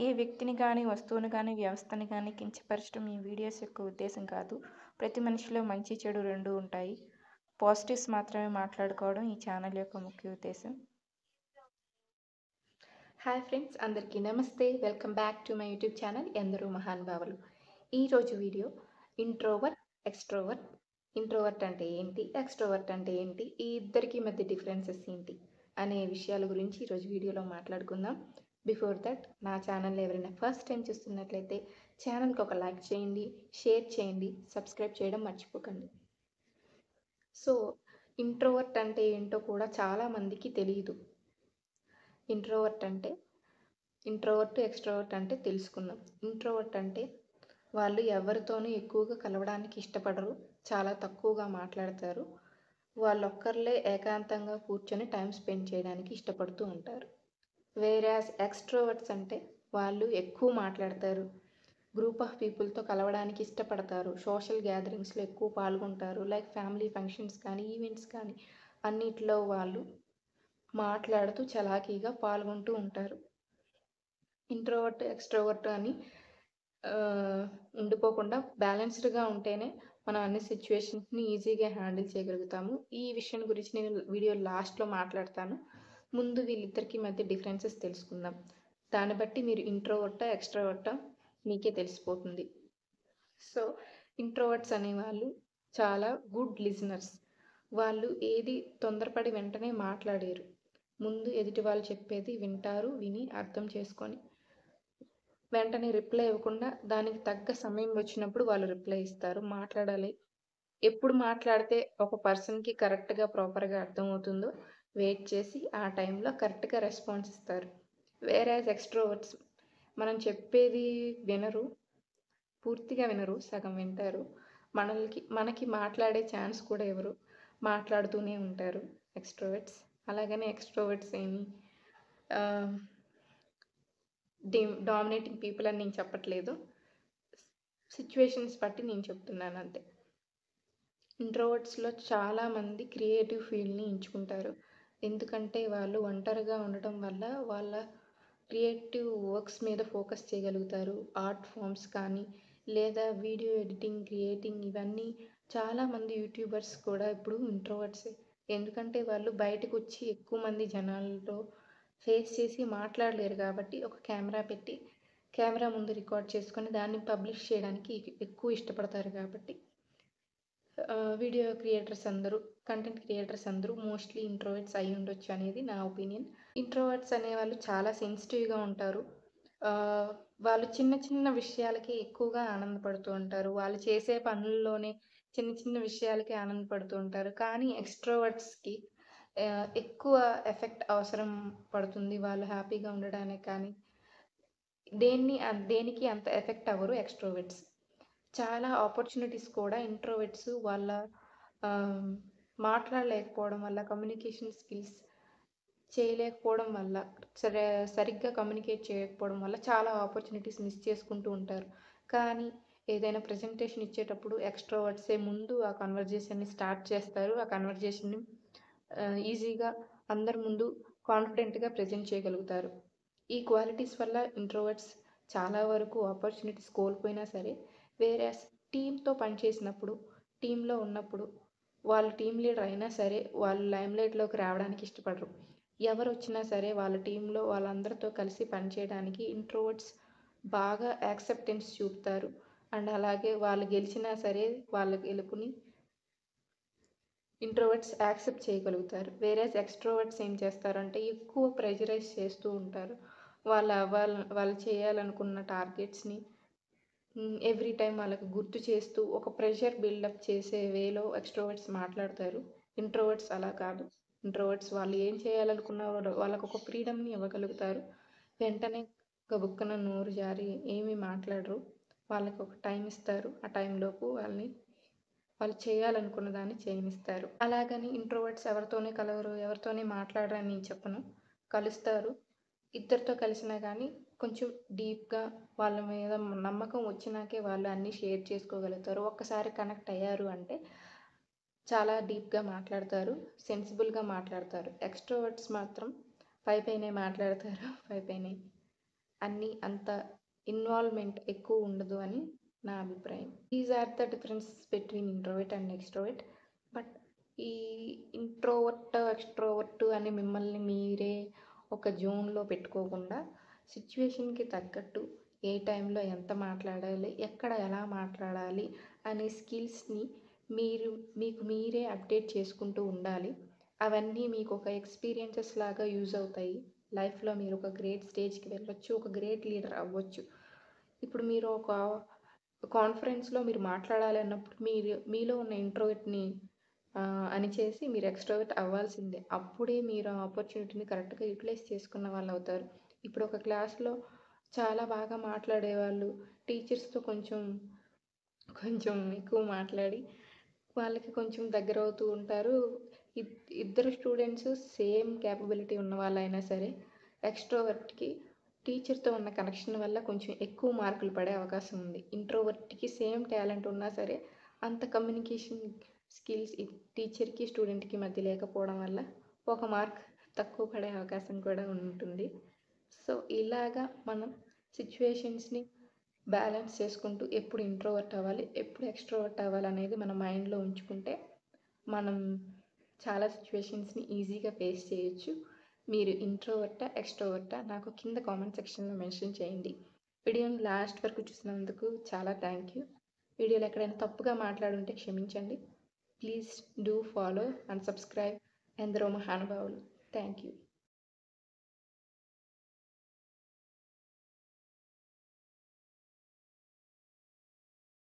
ఏ వ్యక్తిని గానీ, వస్తువుని గానీ, వ్యవస్థని గానీ కించపరచడం ఈ వీడియోస్ యొక్క ఉద్దేశం కాదు. ప్రతి మనిషిలో మంచి, చెడు రెండూ ఉంటాయి. పాజిటివ్స్ మాత్రమే మాట్లాడుకోవడం ఈ ఛానల్ యొక్క ముఖ్య ఉద్దేశం. హాయ్ ఫ్రెండ్స్, అందరికీ నమస్తే. Welcome back to my YouTube channel ఎందరూ మహానుభావులు. ఈరోజు వీడియో ఇంట్రోవర్ట్, ఎక్స్ట్రోవర్ట్. ఇంట్రోవర్ట్ అంటే ఏంటి, ఎక్స్ట్రోవర్ట్ అంటే ఏంటి, ఈ ఇద్దరికి మధ్య డిఫరెన్సెస్ ఏంటి అనే విషయాల గురించి ఈరోజు వీడియోలో మాట్లాడుకుందాం. బిఫోర్ దట్, నా ఛానల్ ఎవరైనా ఫస్ట్ టైం చూస్తున్నట్లయితే ఛానల్కి ఒక లైక్ చేయండి, షేర్ చేయండి, సబ్స్క్రైబ్ చేయడం మర్చిపోకండి. సో ఇంట్రోవర్ట్ అంటే ఏంటో కూడా చాలామందికి తెలియదు. ఇంట్రోవర్ట్, ఎక్స్ట్రోవర్ట్ అంటే తెలుసుకుందాం. ఇంట్రోవర్ట్ అంటే వాళ్ళు ఎవరితోనూ ఎక్కువగా కలవడానికి ఇష్టపడరు, చాలా తక్కువగా మాట్లాడతారు, వాళ్ళొక్కర్లే ఏకాంతంగా కూర్చొని టైం స్పెండ్ చేయడానికి ఇష్టపడుతూ ఉంటారు. వేరాస్ ఎక్స్ట్రోవర్ట్స్ అంటే వాళ్ళు ఎక్కువ మాట్లాడతారు, గ్రూప్ ఆఫ్ పీపుల్తో కలవడానికి ఇష్టపడతారు, సోషల్ గ్యాదరింగ్స్లో ఎక్కువ పాల్గొంటారు, లైక్ ఫ్యామిలీ ఫంక్షన్స్ కానీ, ఈవెంట్స్ కానీ అన్నిట్లో వాళ్ళు మాట్లాడుతూ చలాకీగా పాల్గొంటూ ఉంటారు. ఇంట్రోవర్ట్, ఎక్స్ట్రోవర్ట్ అని ఉండిపోకుండా బ్యాలెన్స్డ్గా ఉంటేనే మనం అన్ని సిచ్యువేషన్స్ని ఈజీగా హ్యాండిల్ చేయగలుగుతాము. ఈ విషయం గురించి నేను వీడియో లాస్ట్లో మాట్లాడతాను. ముందు వీళ్ళిద్దరికి మధ్య డిఫరెన్సెస్ తెలుసుకుందాం. దాన్ని బట్టి మీరు ఇంట్రోవర్టా, ఎక్స్ట్రోవర్టా మీకే తెలిసిపోతుంది. సో ఇంట్రోవర్ట్స్ అనేవాళ్ళు చాలా గుడ్ లిజనర్స్. వాళ్ళు ఏది తొందరపడి వెంటనే మాట్లాడారు, ముందు ఎదుటి వాళ్ళు చెప్పేది వింటారు, విని అర్థం చేసుకొని వెంటనే రిప్లై ఇవ్వకుండా దానికి తగ్గ సమయం వచ్చినప్పుడు వాళ్ళు రిప్లై ఇస్తారు. మాట్లాడాలి, ఎప్పుడు మాట్లాడితే ఒక పర్సన్కి కరెక్ట్గా ప్రాపర్గా అర్థమవుతుందో వెయిట్ చేసి ఆ టైంలో కరెక్ట్గా రెస్పాన్స్ ఇస్తారు. వేరాజ్ ఎక్స్ట్రోవర్ట్స్ మనం చెప్పేది వినరు, పూర్తిగా వినరు, సగం వింటారు, మనకి మాట్లాడే ఛాన్స్ కూడా ఇవ్వరు, మాట్లాడుతూనే ఉంటారు ఎక్స్ట్రోవర్ట్స్. అలాగనే ఎక్స్ట్రోవర్ట్స్ ఏమి డామినేటింగ్ పీపుల్ అని నేను చెప్పట్లేదు, సిచ్యువేషన్స్ బట్టి నేను చెప్తున్నాను అంతే. ఇంట్రోవర్ట్స్లో చాలామంది క్రియేటివ్ ఫీల్డ్ని ఎంచుకుంటారు, ఎందుకంటే వాళ్ళు ఒంటరిగా ఉండటం వల్ల వాళ్ళ క్రియేటివ్ వర్క్స్ మీద ఫోకస్ చేయగలుగుతారు. ఆర్ట్ ఫామ్స్ కానీ, లేదా వీడియో ఎడిటింగ్, క్రియేటింగ్, ఇవన్నీ చాలామంది యూట్యూబర్స్ కూడా ఇప్పుడు ఇంట్రోవర్ట్సే. ఎందుకంటే వాళ్ళు బయటకు వచ్చి ఎక్కువ మంది జనాలతో ఫేస్ చేసి మాట్లాడలేరు కాబట్టి ఒక కెమెరా పెట్టి కెమెరా ముందు రికార్డ్ చేసుకొని దాన్ని పబ్లిష్ చేయడానికి ఎక్కువ ఇష్టపడతారు. కాబట్టి వీడియో క్రియేటర్స్ అందరూ, కంటెంట్ క్రియేటర్స్ అందరూ మోస్ట్లీ ఇంట్రోవర్ట్స్ అయి ఉండొచ్చు అనేది నా ఒపీనియన్. ఇంట్రోవర్ట్స్ అనేవాళ్ళు చాలా సెన్సిటివ్గా ఉంటారు. వాళ్ళు చిన్న చిన్న విషయాలకి ఎక్కువగా ఆనందపడుతూ ఉంటారు, వాళ్ళు చేసే పనుల్లోనే చిన్న చిన్న విషయాలకి ఆనందపడుతూ ఉంటారు. కానీ ఎక్స్ట్రోవర్ట్స్కి ఎక్కువ ఎఫెక్ట్ అవసరం పడుతుంది, వాళ్ళు హ్యాపీగా ఉండడానికి. కానీ దేనికి అంత ఎఫెక్ట్ అవ్వరు ఎక్స్ట్రోవర్ట్స్. చాలా ఆపర్చునిటీస్ కూడా ఇంట్రోవర్ట్స్ వాళ్ళ మాట్లాడలేకపోవడం వల్ల, కమ్యూనికేషన్ స్కిల్స్ చేయలేకపోవడం వల్ల, సరిగ్గా కమ్యూనికేట్ చేయకపోవడం వల్ల చాలా ఆపర్చునిటీస్ మిస్ చేసుకుంటూ ఉంటారు. కానీ ఏదైనా ప్రజెంటేషన్ ఇచ్చేటప్పుడు ఎక్స్ట్రోవర్ట్సే ముందు ఆ కన్వర్జేషన్ని స్టార్ట్ చేస్తారు, ఆ కన్వర్జేషన్ని ఈజీగా అందరి ముందు కాన్ఫిడెంట్గా ప్రజెంట్ చేయగలుగుతారు. ఈ క్వాలిటీస్ వల్ల ఇంట్రోవర్ట్స్ చాలా వరకు ఆపర్చునిటీస్ కోల్పోయినా సరే, వేరే టీంతో పనిచేసినప్పుడు, టీంలో ఉన్నప్పుడు, వాళ్ళు టీం లీడర్ అయినా సరే వాళ్ళు లైమ్లైట్లోకి రావడానికి ఇష్టపడరు. ఎవరు వచ్చినా సరే వాళ్ళ టీంలో వాళ్ళందరితో కలిసి పనిచేయడానికి ఇంట్రోవర్ట్స్ బాగా యాక్సెప్టెన్స్ చూపుతారు. అండ్ అలాగే వాళ్ళు గెలిచినా సరే వాళ్ళ గెలుపుని ఇంట్రోవర్ట్స్ యాక్సెప్ట్ చేయగలుగుతారు. వేరేస్ ఎక్స్ట్రోవర్ట్స్ ఏం చేస్తారంటే ఎక్కువ ప్రెజరైజ్ చేస్తూ ఉంటారు. వాళ్ళు చేయాలనుకున్న టార్గెట్స్ని ఎవ్రీ టైం వాళ్ళకి గుర్తు చేస్తూ ఒక ప్రెషర్ బిల్డప్ చేసే వేలో ఎక్స్ట్రోవర్ట్స్ మాట్లాడతారు. ఇంట్రోవర్ట్స్ అలా కాదు. ఇంట్రోవర్ట్స్ వాళ్ళు ఏం చేయాలనుకున్న వాళ్ళకు ఒక ఫ్రీడమ్ని ఇవ్వగలుగుతారు. వెంటనే గబుక్కన నోరు జారి ఏమీ మాట్లాడరు, వాళ్ళకి ఒక టైం ఇస్తారు, ఆ టైంలోపు వాళ్ళు చేయాలనుకున్న దాన్ని చేయనిస్తారు. అలాగని ఇంట్రోవర్ట్స్ ఎవరితోనే కలవరు, ఎవరితోనే మాట్లాడరని నేను చెప్పను. కలుస్తారు, ఇద్దరితో కలిసినా కానీ కొంచెం డీప్గా వాళ్ళ మీద నమ్మకం వచ్చినాకే వాళ్ళు అన్నీ షేర్ చేసుకోగలుగుతారు. ఒక్కసారి కనెక్ట్ అయ్యారు అంటే చాలా డీప్గా మాట్లాడతారు, సెన్సిబుల్గా మాట్లాడతారు. ఎక్స్ట్రోవర్ట్స్ మాత్రం పైనే మాట్లాడతారు, పైనే అన్నీ అంత ఇన్వాల్వ్మెంట్ ఎక్కువ ఉండదు అని నా అభిప్రాయం. These are the differences between introvert and extrovert. But ఈ ఇంట్రోవర్ట్ ఎక్స్ట్రోవర్ట్ అని మిమ్మల్ని మీరే ఒక జోన్లో పెట్టుకోకుండా సిచ్యువేషన్కి తగ్గట్టు ఏ టైంలో ఎంత మాట్లాడాలి, ఎక్కడ ఎలా మాట్లాడాలి అనే స్కిల్స్ని మీకు మీరే అప్డేట్ చేసుకుంటూ ఉండాలి. అవన్నీ మీకు ఒక ఎక్స్పీరియన్సెస్ లాగా యూజ్ అవుతాయి. లైఫ్లో మీరు ఒక గ్రేట్ స్టేజ్కి వెళ్ళొచ్చు, ఒక గ్రేట్ లీడర్ అవ్వచ్చు. ఇప్పుడు మీరు ఒక కాన్ఫరెన్స్లో మీరు మాట్లాడాలి అన్నప్పుడు మీలో ఉన్న ఇంట్రోవర్ట్ని అణిచేసి మీరు ఎక్స్ట్రోవర్ట్ అవ్వాల్సిందే. అప్పుడే మీరు ఆ ఆపర్చునిటీని కరెక్ట్గా యూటిలైజ్ చేసుకున్న వాళ్ళు అవుతారు. ఇప్పుడు ఒక క్లాస్లో చాలా బాగా మాట్లాడేవాళ్ళు టీచర్స్తో కొంచెం ఎక్కువ మాట్లాడి వాళ్ళకి కొంచెం దగ్గర అవుతూ ఉంటారు. ఇద్దరు స్టూడెంట్స్ సేమ్ క్యాపబిలిటీ ఉన్న వాళ్ళైనా సరే ఎక్స్ట్రోవర్ట్కి టీచర్తో ఉన్న కనెక్షన్ వల్ల కొంచెం ఎక్కువ మార్కులు పడే అవకాశం ఉంది. ఇంట్రోవర్ట్కి సేమ్ టాలెంట్ ఉన్నా సరే అంత కమ్యూనికేషన్ స్కిల్స్ టీచర్కి స్టూడెంట్కి మధ్య లేకపోవడం వల్ల ఒక మార్క్ తక్కువ పడే అవకాశం కూడా ఉంటుంది. సో ఇలాగా మనం సిచ్యువేషన్స్ని బ్యాలెన్స్ చేసుకుంటూ ఎప్పుడు ఇంట్రోవర్ట్ అవ్వాలి, ఎప్పుడు ఎక్స్ట్రోవర్ట్ అవ్వాలి అనేది మన మైండ్లో ఉంచుకుంటే మనం చాలా సిచ్యువేషన్స్ని ఈజీగా ఫేస్ చేయొచ్చు. మీరు ఇంట్రోవర్టా ఎక్స్ట్రోవర్టా నాకు కింద కామెంట్ సెక్షన్లో మెన్షన్ చేయండి. వీడియోని లాస్ట్ వరకు చూసినందుకు చాలా థ్యాంక్ యూ. వీడియోలో ఎక్కడైనా తప్పుగా మాట్లాడుంటే క్షమించండి. Please do follow and subscribe ఎందరో మహానుభావులు. Thank you.